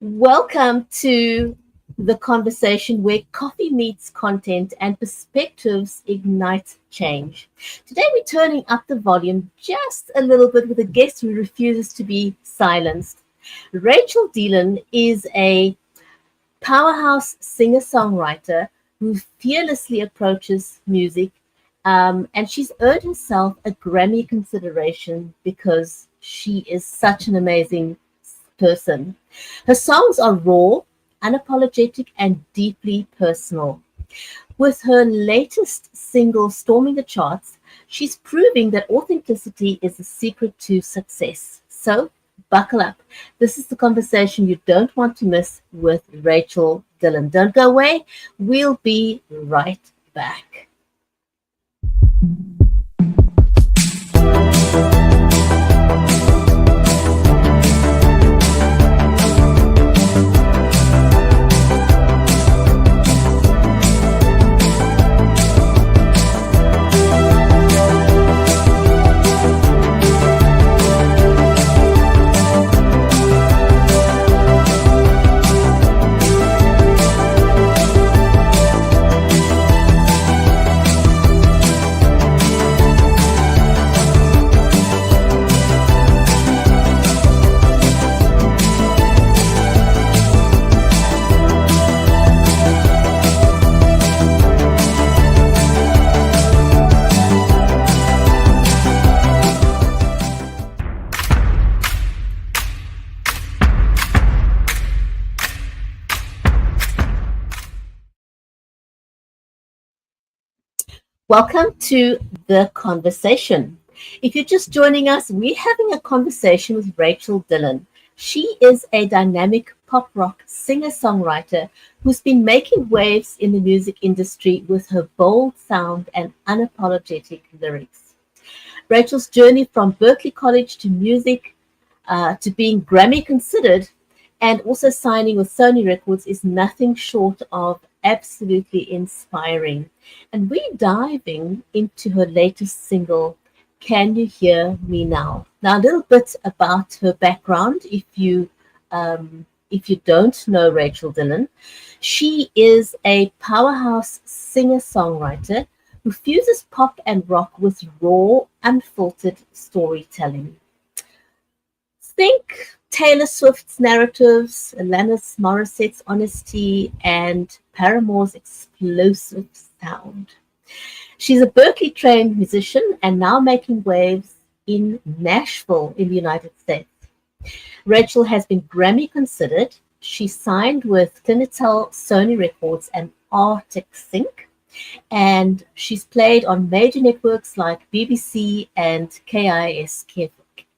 Welcome to the conversation where coffee meets content and perspectives ignite change. Today, we're turning up the volume just a little bit with a guest who refuses to be silenced. Rachel DeeLynn is a powerhouse singer-songwriter who fearlessly approaches music, and she's earned herself a Grammy consideration because she is such an amazing person. Her songs are raw, unapologetic, and deeply personal. With her latest single storming the charts, she's proving that authenticity is the secret to success. So, buckle up. This is the conversation you don't want to miss with Rachel DeeLynn. Don't go away. We'll be right back. Welcome to the conversation. If you're just joining us, we're having a conversation with Rachel DeeLynn. She is a dynamic pop rock singer-songwriter who's been making waves in the music industry with her bold sound and unapologetic lyrics. Rachel's journey from Berklee College to music, to being Grammy considered, and also signing with Sony Records is nothing short of absolutely inspiring. And we're diving into her latest single, Can You Hear Me Now? Now, a little bit about her background, if you don't know Rachel DeeLynn. She is a powerhouse singer-songwriter who fuses pop and rock with raw, unfiltered storytelling. Think Taylor Swift's narratives, Alanis Morissette's honesty, and Paramore's explosive sound. She's a Berklee trained musician and now making waves in Nashville in the United States. Rachel has been Grammy considered. She signed with Clinitel, Sony Records, and Arctic Sync. And she's played on major networks like BBC and KISK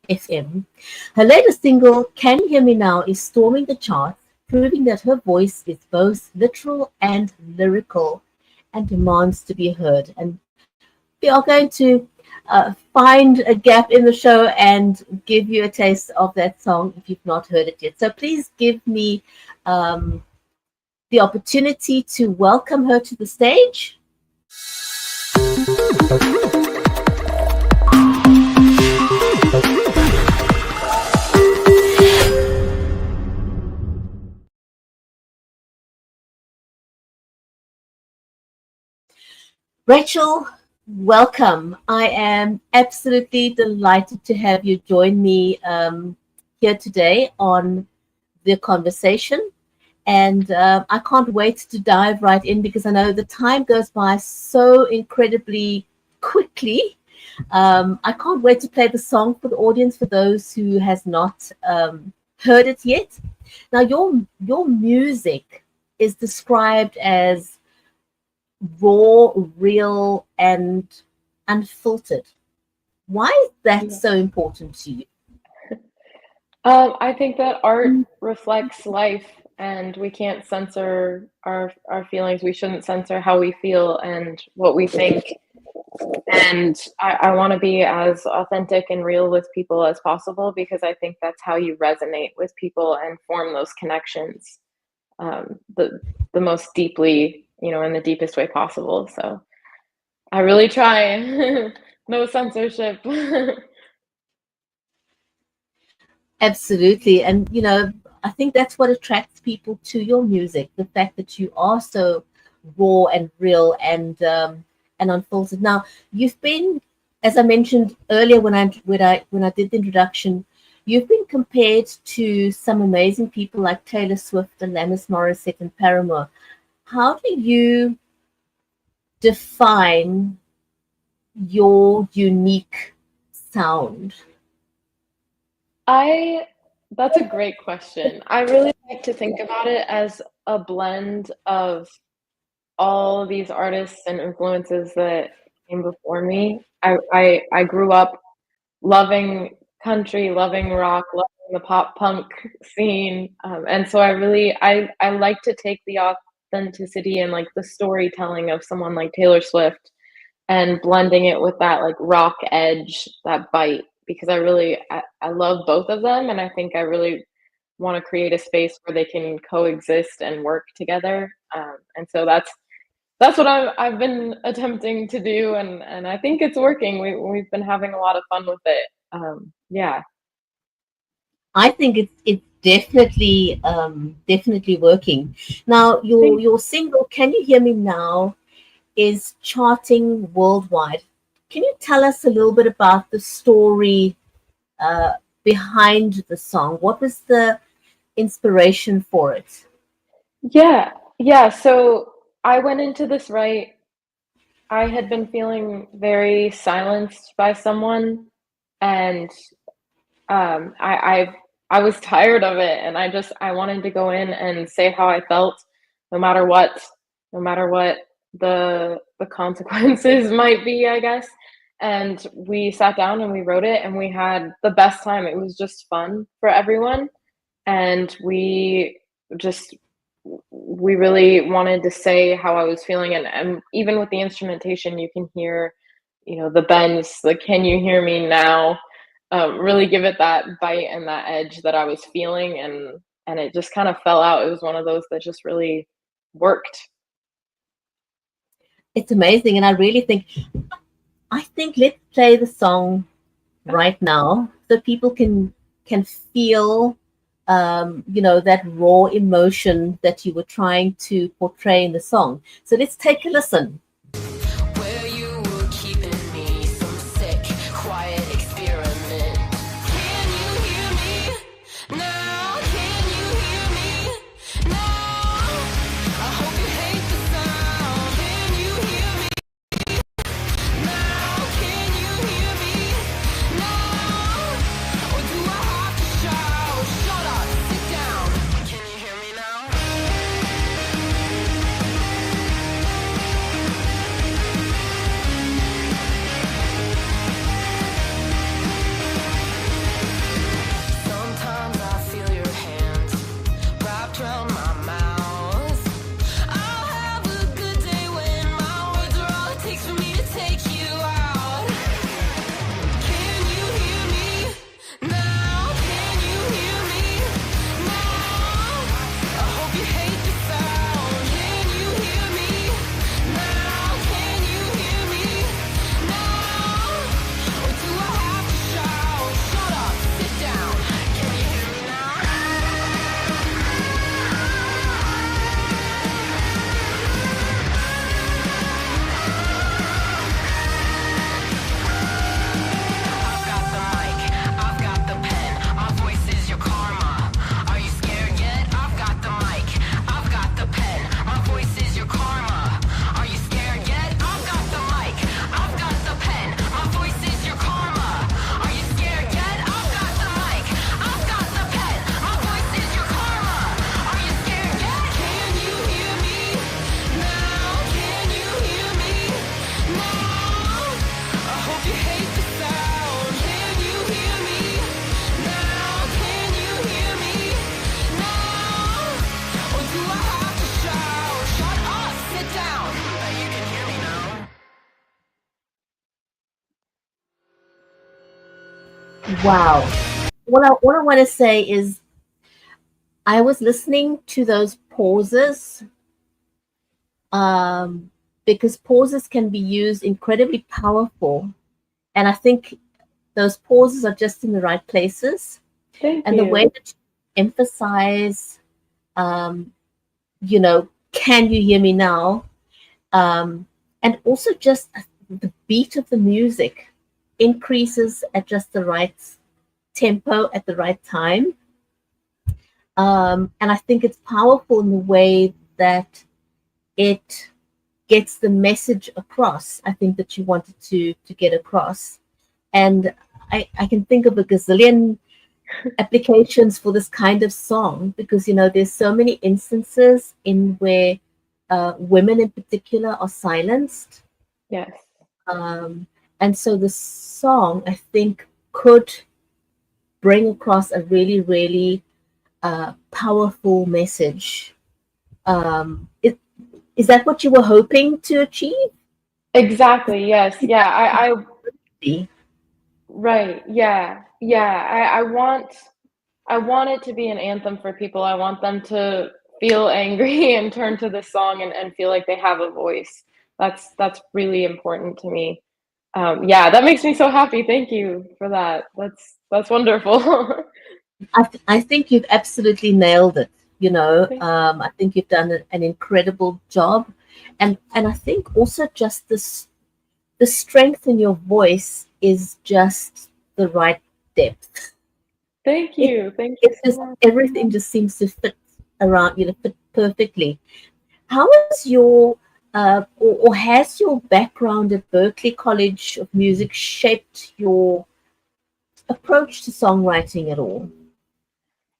FM. Her latest single, Can You Hear Me Now, is storming the charts, proving that her voice is both literal and lyrical and demands to be heard. And we are going to find a gap in the show and give you a taste of that song if you've not heard it yet. So please give me the opportunity to welcome her to the stage. Rachel, welcome. I am absolutely delighted to have you join me here today on the conversation. And I can't wait to dive right in because I know the time goes by so incredibly quickly. I can't wait to play the song for the audience, for those who has not heard it yet. Now, your music is described as raw, real, and unfiltered. Why is that so important to you? I think that art reflects life, and we can't censor our feelings. We shouldn't censor how we feel and what we think. And I want to be as authentic and real with people as possible because I think that's how you resonate with people and form those connections the most deeply, in the deepest way possible. So I really try. No censorship. Absolutely. And, I think that's what attracts people to your music, the fact that you are so raw and real and unfiltered. Now, you've been, as I mentioned earlier when I did the introduction, you've been compared to some amazing people like Taylor Swift and Alanis Morissette and Paramore. How do you define your unique sound? That's a great question. I really like to think about it as a blend of all these artists and influences that came before me. I grew up loving country, loving rock, loving the pop punk scene, and so I like to take the authenticity and like the storytelling of someone like Taylor Swift and blending it with that like rock edge, that bite, because I love both of them, and I think I really want to create a space where they can coexist and work together. And so that's what I've been attempting to do, and I think it's working. We've been having a lot of fun with it. Yeah. I think it's definitely working. Now, your single "Can You Hear Me Now" is charting worldwide. Can you tell us a little bit about the story uh, behind the song? What was the inspiration for it? Yeah. So I went into this right. I had been feeling very silenced by someone, and I was tired of it, and I wanted to go in and say how I felt, no matter what, no matter what the consequences might be, I guess. And we sat down and we wrote it, and we had the best time. It was just fun for everyone, and just we really wanted to say how I was feeling, and even with the instrumentation, you can hear, the bends, the "Can you hear me now?" Really give it that bite and that edge that I was feeling, and it just kind of fell out. It was one of those that just really worked. It's amazing, and I think let's play the song right now so people can feel that raw emotion that you were trying to portray in the song. So let's take a listen. Where you were keeping me, some sick, quiet experiment. Can you hear me now? Can you hear me now? I hope you hate the sound. Can you hear me now? Can you hear me now? Or do I have to shout? Shut up, sit down. Can you hear me now? Sometimes I feel your hands wrapped around my mouth. I'll have a good day when my words are all it takes for me to take you out. Can you hear me now? Can you hear me now? I hope you hate the sound. Can you hear me now? Can you hear me now? Or do I have to shout? Shut up, sit down. Can you hear me now? I've got the mic, I've got the pen, our voice is your karma. Are you scared yet? I've got the mic, I've got the pen, our voice is your karma. Are you scared yet? I've got the mic, I've got the pen, our voice is your karma. Are you scared yet? I've got the mic, I've got the pen, our voice is your karma. Are you scared yet? Can you hear me now? Can you hear me now? I hope you hate the sound. Can you hear me now? Can you hear me now? Or do I have to shout? Shut up, sit down. You can hear me now. Wow. What I want to say is I was listening to those pauses because pauses can be used incredibly powerful. And I think those pauses are just in the right places. Thank And the way you. that emphasize, um, can you hear me now? And also just the beat of the music increases at just the right tempo at the right time. And I think it's powerful in the way that it gets the message across, I think, that you wanted to get across. And I can think of a gazillion applications for this kind of song, because there's so many instances in where women in particular are silenced. Yes. And so the song, I think, could bring across a really, really powerful message. Is that what you were hoping to achieve? Exactly. Yes. Yeah. See? Right. Yeah. Yeah. I want it to be an anthem for people. I want them to feel angry and turn to this song and feel like they have a voice. That's really important to me. Yeah, that makes me so happy. Thank you for that. That's wonderful. I think you've absolutely nailed it. Thank I think you've done an incredible job, and I think also just the strength in your voice is just the right depth. thank It, you. Thank you it's so just much. everything just seems to fit around, fit perfectly. How is your or has your background at Berklee College of Music shaped your approach to songwriting at all?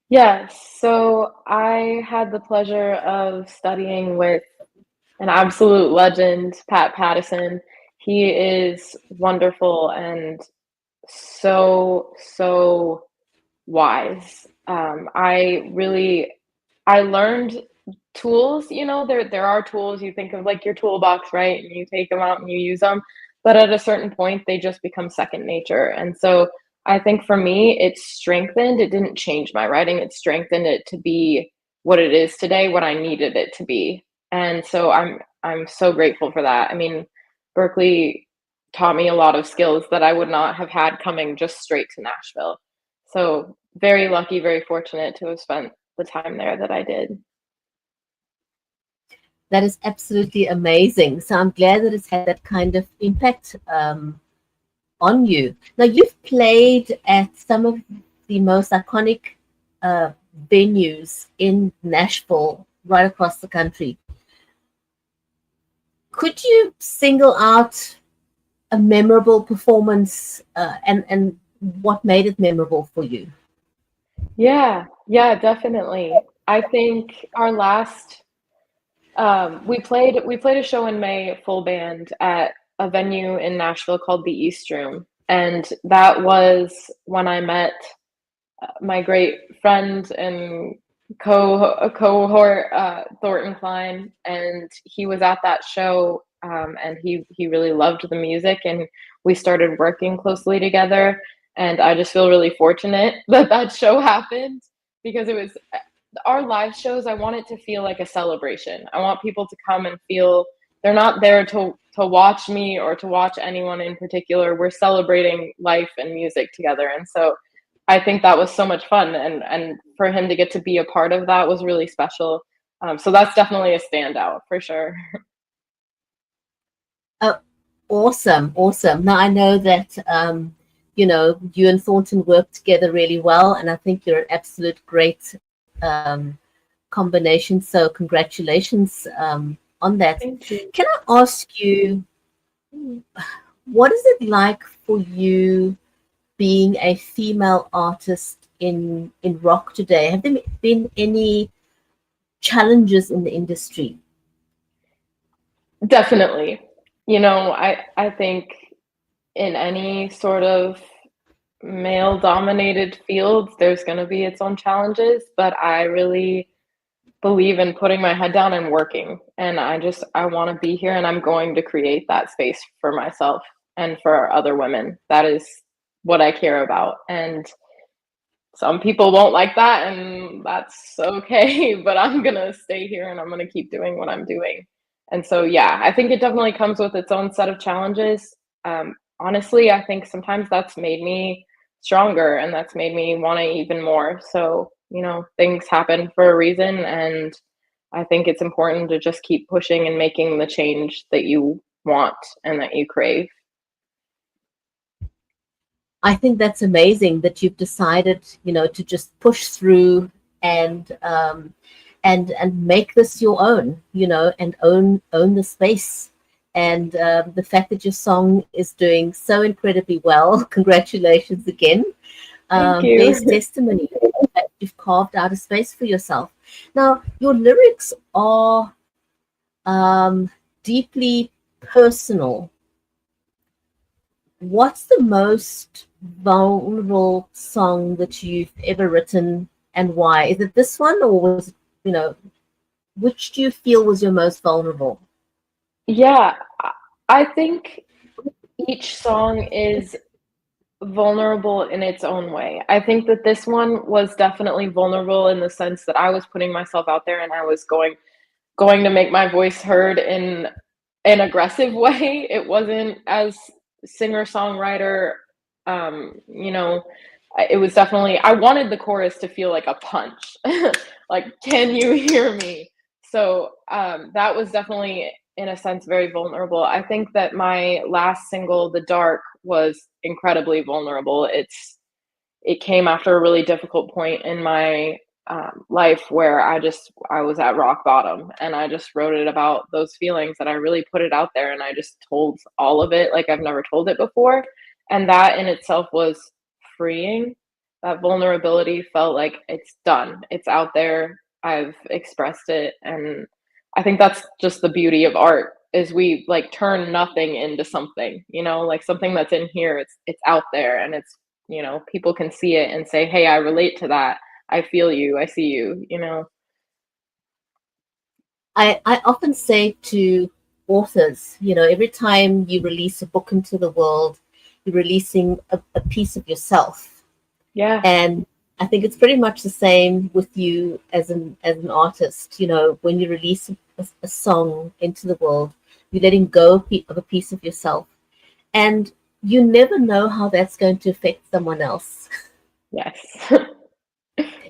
Yes, so I had the pleasure of studying with an absolute legend, Pat Pattison. He is wonderful and so wise. I learned tools, there are tools you think of like your toolbox, right? And you take them out and you use them, but at a certain point they just become second nature. And so I think for me it strengthened, it didn't change my writing, it strengthened it to be what it is today, what I needed it to be. And so I'm so grateful for that. I mean, Berklee taught me a lot of skills that I would not have had coming just straight to Nashville. So very lucky, very fortunate to have spent the time there that I did. That is absolutely amazing. So I'm glad that it's had that kind of impact on you. Now, you've played at some of the most iconic venues in Nashville, right across the country. Could you single out a memorable performance and what made it memorable for you? Yeah, yeah, definitely. I think our last we played a show in May full band at a venue in Nashville called the East Room, and that was when I met my great friend and cohort Thornton Klein, and he was at that show, and he really loved the music, and we started working closely together. And I just feel really fortunate that that show happened because it was our live shows. I want it to feel like a celebration. I want people to come and feel they're not there to watch me or to watch anyone in particular. We're celebrating life and music together, and so I think that was so much fun, and for him to get to be a part of that was really special. So that's definitely a standout for sure. Awesome, awesome. Now I know that you and Thornton work together really well, and I think you're an absolute great combination. So congratulations on that. Thank you. Can I ask you, what is it like for you being a female artist in rock today? Have there been any challenges in the industry? Definitely. I think in any sort of male dominated field, there's going to be its own challenges, but I really believe in putting my head down and working. And I want to be here, and I'm going to create that space for myself and for other women. That is what I care about. And some people won't like that, and that's okay, but I'm going to stay here and I'm going to keep doing what I'm doing. And so, yeah, I think it definitely comes with its own set of challenges. Honestly, I think sometimes that's made me stronger and that's made me want to even more. So things happen for a reason, and I think it's important to just keep pushing and making the change that you want and that you crave. I think that's amazing that you've decided, to just push through and make this your own, and own the space. And the fact that your song is doing so incredibly well, congratulations again. Thank you. There's testimony that you've carved out a space for yourself. Now, your lyrics are deeply personal. What's the most vulnerable song that you've ever written, and why? Is it this one, or was it, which do you feel was your most vulnerable? Yeah, I think each song is vulnerable in its own way. I think that this one was definitely vulnerable in the sense that I was putting myself out there and I was going to make my voice heard in an aggressive way. It wasn't as singer-songwriter, it was definitely, I wanted the chorus to feel like a punch. Like, can you hear me? So that was definitely, in a sense, very vulnerable. I think that my last single, The Dark, was incredibly vulnerable. It came after a really difficult point in my life where I was at rock bottom, and I just wrote it about those feelings, and I really put it out there, and I just told all of it like I've never told it before. And that in itself was freeing. That vulnerability felt like it's done. It's out there. I've expressed it. And I think that's just the beauty of art, is we like turn nothing into something, like something that's in here, it's out there, and it's, people can see it and say, hey, I relate to that. I feel you. I see you, I often say to authors, every time you release a book into the world, you're releasing a piece of yourself. Yeah. And I think it's pretty much the same with you as an artist. When you release a song into the world, you're letting go of a piece of yourself. And you never know how that's going to affect someone else. Yes.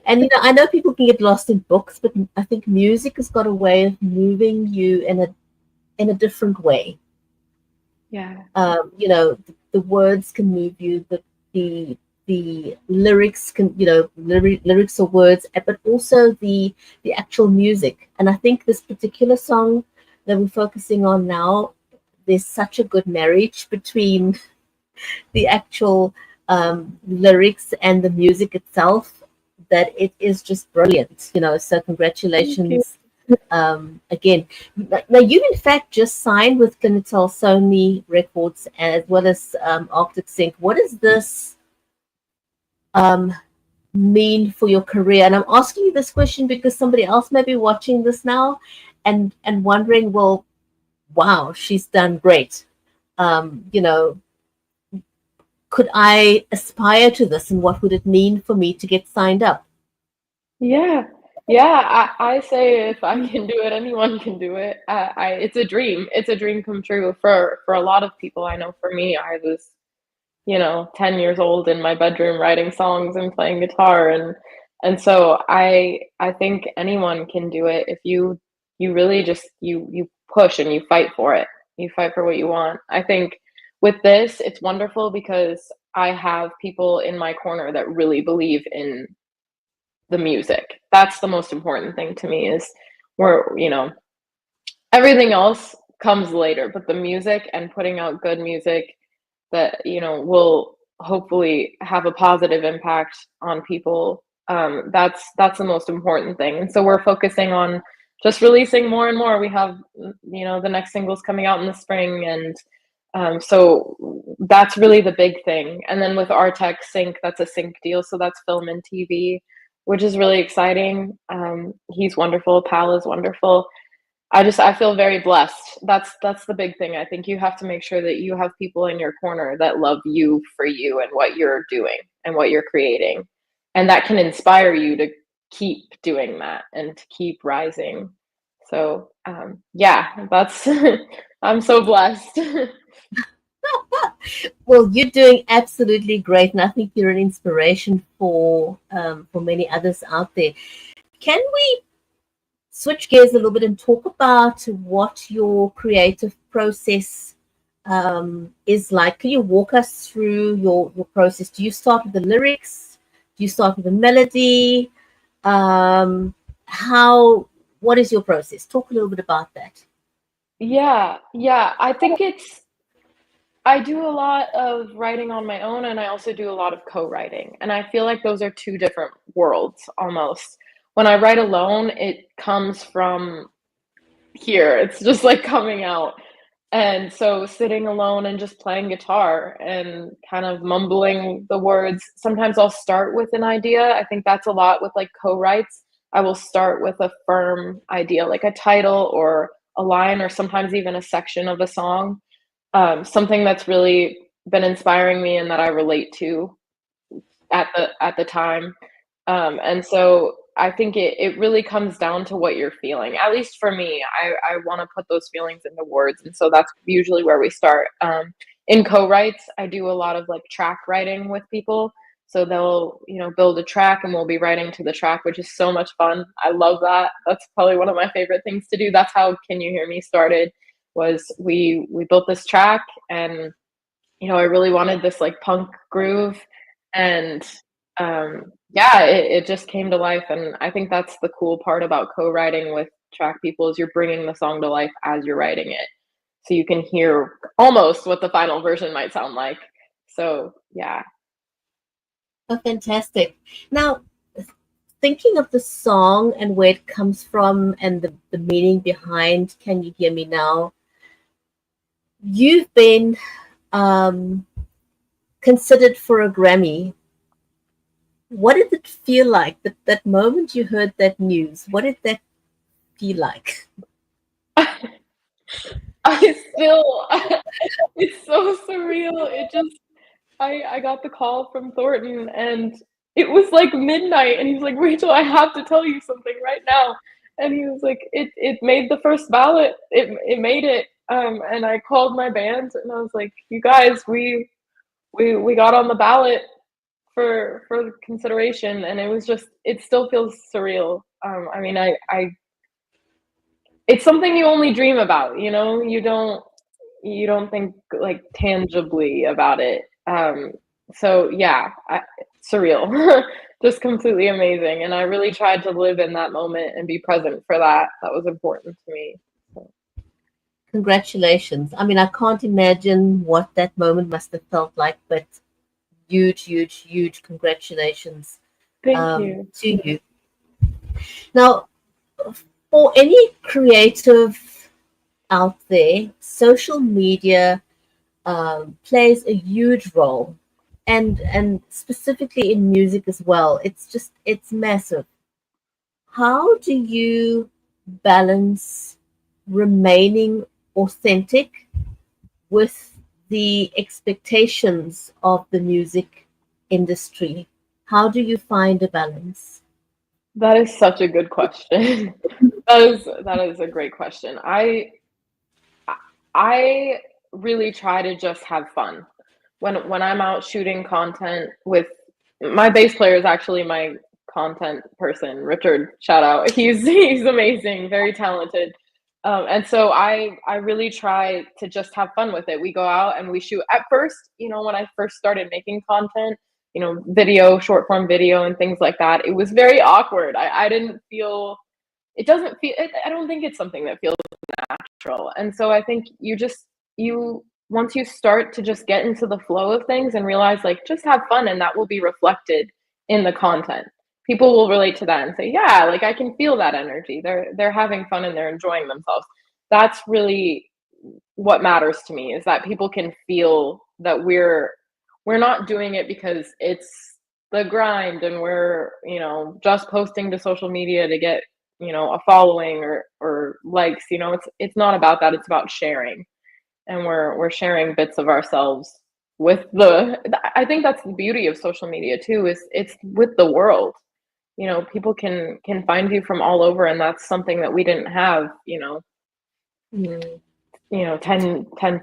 And I know people can get lost in books, but I think music has got a way of moving you in a different way. Yeah. The words can move you, the lyrics can, lyrics or words, but also the actual music. And I think this particular song that we're focusing on now, there's such a good marriage between the actual lyrics and the music itself, that it is just brilliant. So congratulations again. Now, you in fact just signed with Clinical Sony Records as well as Arctic Sync. What does this mean for your career? And I'm asking you this question because somebody else may be watching this now and wondering, well, wow, she's done great. Could I aspire to this, and what would it mean for me to get signed up? Yeah. I say if I can do it, anyone can do it. It's a dream. It's a dream come true for a lot of people. I know for me, I was, 10 years old in my bedroom writing songs and playing guitar, and so I think anyone can do it if you really just you push and you fight for it. You fight for what you want. I think with this, it's wonderful because I have people in my corner that really believe in the music. That's the most important thing to me, is where, everything else comes later, but the music and putting out good music that, will hopefully have a positive impact on people. That's the most important thing. And so we're focusing on just releasing more and more. We have, the next singles coming out in the spring, and so that's really the big thing. And then with Artec Sync, that's a sync deal, so that's film and TV, which is really exciting. He's wonderful. Pal is wonderful. I feel very blessed. That's the big thing. I think you have to make sure that you have people in your corner that love you for you and what you're doing and what you're creating. And that can inspire you to keep doing that and to keep rising. So, yeah, that's, I'm so blessed. Well, you're doing absolutely great, and I think you're an inspiration for many others out there. Can we switch gears a little bit and talk about what your creative process is like? Can you walk us through your process? Do you start with the lyrics? Do you start with the melody? How? What is your process? Talk a little bit about that. Yeah. I do a lot of writing on my own, and I also do a lot of co-writing. And I feel like those are two different worlds almost. When I write alone, it comes from here. It's just like coming out. And so sitting alone and just playing guitar and kind of mumbling the words. Sometimes I'll start with an idea. I think that's a lot with like co-writes. I will start with a firm idea, like a title or a line, or sometimes even a section of a song, something that's really been inspiring me and that I relate to at the time. And so I think it really comes down to what you're feeling. At least for me, I want to put those feelings into words, and so that's usually where we start. In co-writes, I do a lot of like track writing with people. So they'll, build a track and we'll be writing to the track, which is so much fun. I love that. That's probably one of my favorite things to do. That's how Can You Hear Me started, was we built this track, and I really wanted this like punk groove, and yeah, it just came to life. And I think that's the cool part about co-writing with track people, is you're bringing the song to life as you're writing it, so you can hear almost what the final version might sound like. So yeah. Oh, fantastic. Now, thinking of the song and where it comes from and the meaning behind Can You Hear Me Now, you've been considered for a Grammy. What did it feel like, that moment you heard that news? What did that feel like? I still, it's so surreal. I got the call from Thornton, and it was like midnight, and he's like, Rachel, I have to tell you something right now. And he was like, it made the first ballot. It made it. And I called my band, and I was like, you guys, we got on the ballot for consideration. And it still feels surreal. I mean, I it's something you only dream about, you don't think like tangibly about it. So yeah, surreal, just completely amazing. And I really tried to live in that moment and be present for that. That was important to me. So. Congratulations. I mean, I can't imagine what that moment must have felt like, but huge, huge, huge congratulations Thank you. to you. Now, for any creative out there, social media plays a huge role, and specifically in music as well. It's massive. How do you balance remaining authentic with the expectations of the music industry? How do you find a balance? That is such a good question. That is a great question. I really try to just have fun when I'm out shooting content with my bass player. Is actually my content person, Richard. Shout out. He's amazing, very talented. And so I really try to just have fun with it. We go out and we shoot. At first, when I first started making content, video, short form video and things like that, it was very awkward. I didn't feel, it doesn't feel, I don't think it's something that feels natural. And so I think once you start to just get into the flow of things and realize, like, just have fun, and that will be reflected in the content. People will relate to that and say, yeah, like, I can feel that energy. They're having fun and they're enjoying themselves. That's really what matters to me, is that people can feel that we're not doing it because it's the grind and we're, just posting to social media to get, a following or likes. It's not about that. It's about sharing. And we're sharing bits of ourselves with I think that's the beauty of social media too, is it's with the world. People can find you from all over, and that's something that we didn't have, 10,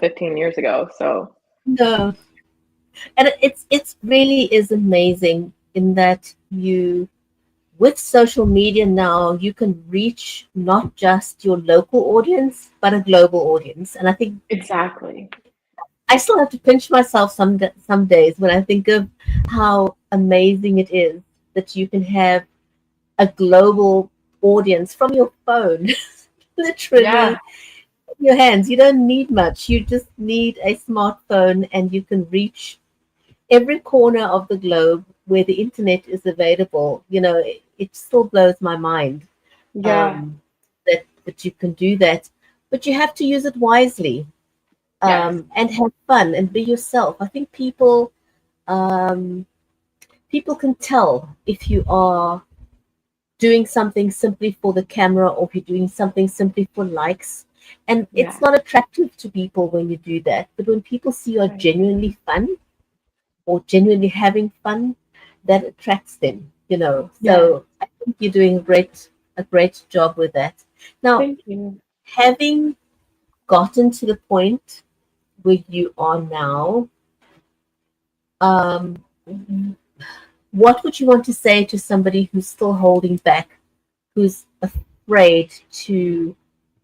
15 years ago. So No, and it's really is amazing in that you with social media now you can reach not just your local audience but a global audience. And I think Exactly. I still have to pinch myself some days when I think of how amazing it is that you can have a global audience from your phone, literally Yeah. in your hands. You don't need much. You just need a smartphone, and you can reach every corner of the globe where the internet is available. It still blows my mind Yeah. um, that you can do that, but you have to use it wisely, Yes. and have fun and be yourself. I think um, people can tell if you are doing something simply for the camera or if you're doing something simply for likes. And it's Yeah. not attractive to people when you do that. But when people see you are Right. genuinely fun or genuinely having fun, that attracts them. Yeah. So I think you're doing a great job with that. Now, Thank you. having gotten to the point where you are now, um, what would you want to say to somebody who's still holding back, who's afraid to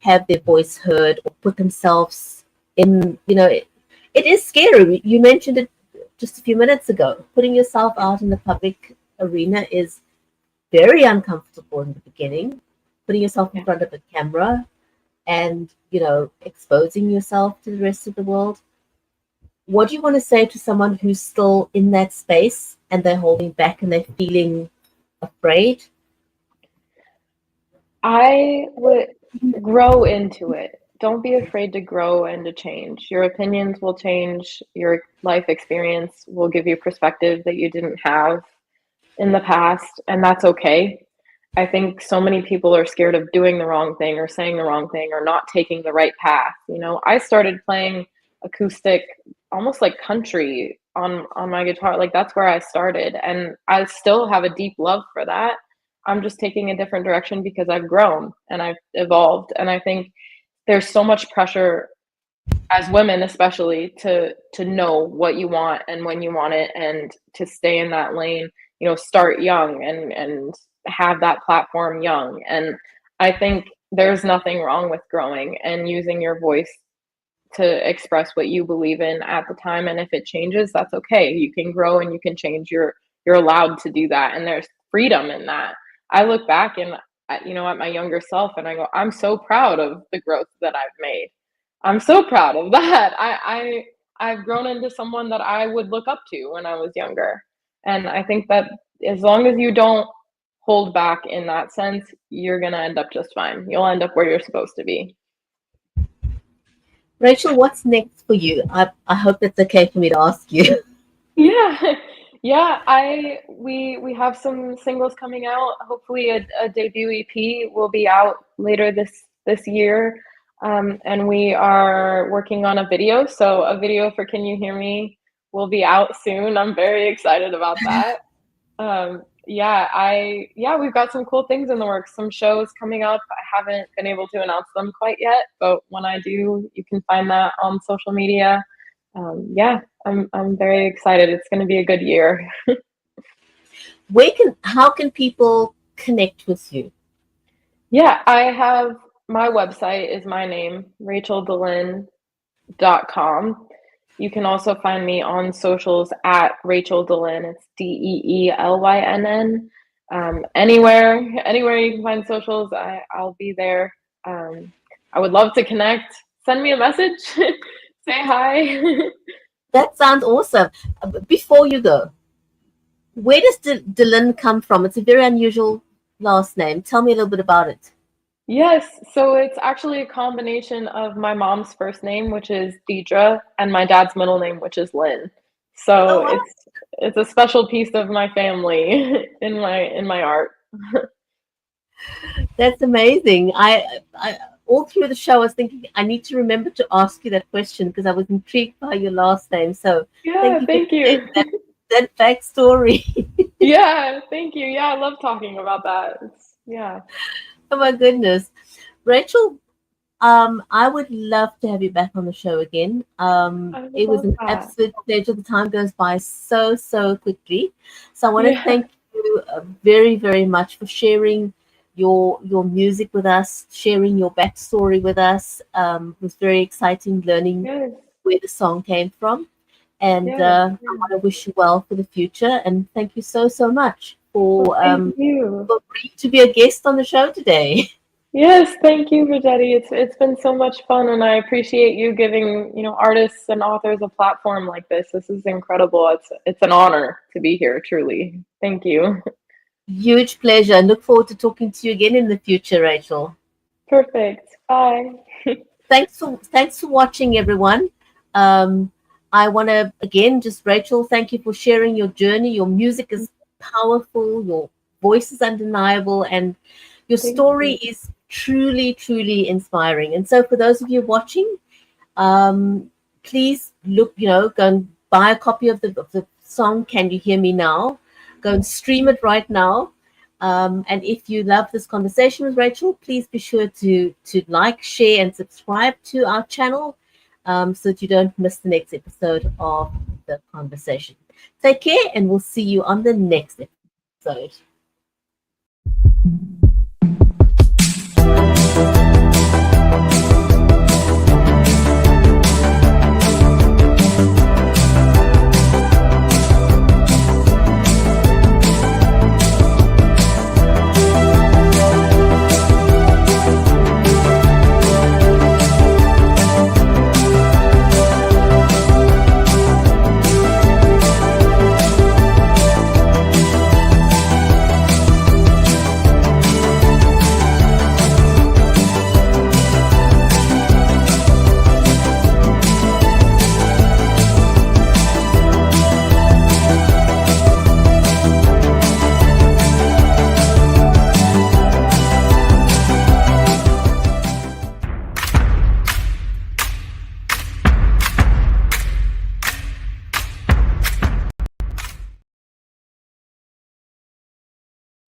have their voice heard or put themselves it is scary. You mentioned it just a few minutes ago. Putting yourself out in the public arena is very uncomfortable in the beginning. Putting yourself in Yeah. front of a camera and, exposing yourself to the rest of the world. What do you want to say to someone who's still in that space and they're holding back and they're feeling afraid? I would grow into it. Don't be afraid to grow and to change. Your opinions will change. Your life experience will give you perspective that you didn't have in the past, and that's okay. I think so many people are scared of doing the wrong thing or saying the wrong thing or not taking the right path. I started playing acoustic, almost like country on my guitar. Like that's where I started, and I still have a deep love for that. I'm just taking a different direction because I've grown and I've evolved. And I think there's so much pressure as women especially to know what you want and when you want it and to stay in that lane, start young and have that platform young. And I think there's nothing wrong with growing and using your voice to express what you believe in at the time. And if it changes, that's okay. You can grow and you can change. You're allowed to do that, and there's freedom in that. I look back and at my younger self and I go, I'm so proud of the growth that I've made. I'm so proud of that. I've grown into someone that I would look up to when I was younger. And I think that as long as you don't hold back in that sense, you're gonna end up just fine. You'll end up where you're supposed to be. Rachel, what's next for you? I hope it's okay for me to ask you. Yeah. Yeah, we have some singles coming out. Hopefully a debut EP will be out later this year. And we are working on a video. So a video for Can You Hear Me will be out soon. I'm very excited about that. Yeah, we've got some cool things in the works, some shows coming up. I haven't been able to announce them quite yet, but when I do, you can find that on social media. Yeah, I'm very excited. It's going to be a good year. How can people connect with you? Yeah, I have my website is my name, racheldelynn.com. You can also find me on socials at Rachel DeeLynn. It's DeeLynn. Anywhere you can find socials, I'll be there. I would love to connect. Send me a message. Say hi. That sounds awesome. Before you go, where does DeeLynn come from? It's a very unusual last name. Tell me a little bit about it. Yes, so it's actually a combination of my mom's first name, which is Deidre, and my dad's middle name, which is Lynn. So Oh, wow. it's a special piece of my family in my art. That's amazing. I all through the show, I was thinking I need to remember to ask you that question because I was intrigued by your last name. So thank Yeah, you for thank sharing you. that backstory. Yeah, thank you. Yeah, I love talking about that. Yeah. Oh my goodness, Rachel. I would love to have you back on the show again. I would It was love an that. absolute pleasure. The time goes by so quickly. So I want to Yeah. thank you very, very much for sharing your music with us, sharing your backstory with us. It was very exciting learning Yes. where the song came from. And Yes. I want to wish you well for the future. And thank you so much Well, thank you. for agreeing to be a guest on the show today. Yes, thank you, Bridgetti. It's been so much fun, and I appreciate you giving, artists and authors a platform like this. This is incredible. It's an honor to be here, truly. Thank you. Huge pleasure. And look forward to talking to you again in the future, Rachel. Perfect. Bye. Thanks for watching, everyone. Um, I want to again just Rachel, thank you for sharing your journey. Your music is powerful. Your voice is undeniable, and your Thank story you. is truly inspiring. And so, for those of you watching, please look, go and buy a copy of the song Can You Hear Me Now? Go and stream it right now. And if you love this conversation with Rachel, please be sure to like, share, and subscribe to our channel, so that you don't miss the next episode of the conversation. Take care, and we'll see you on the next episode.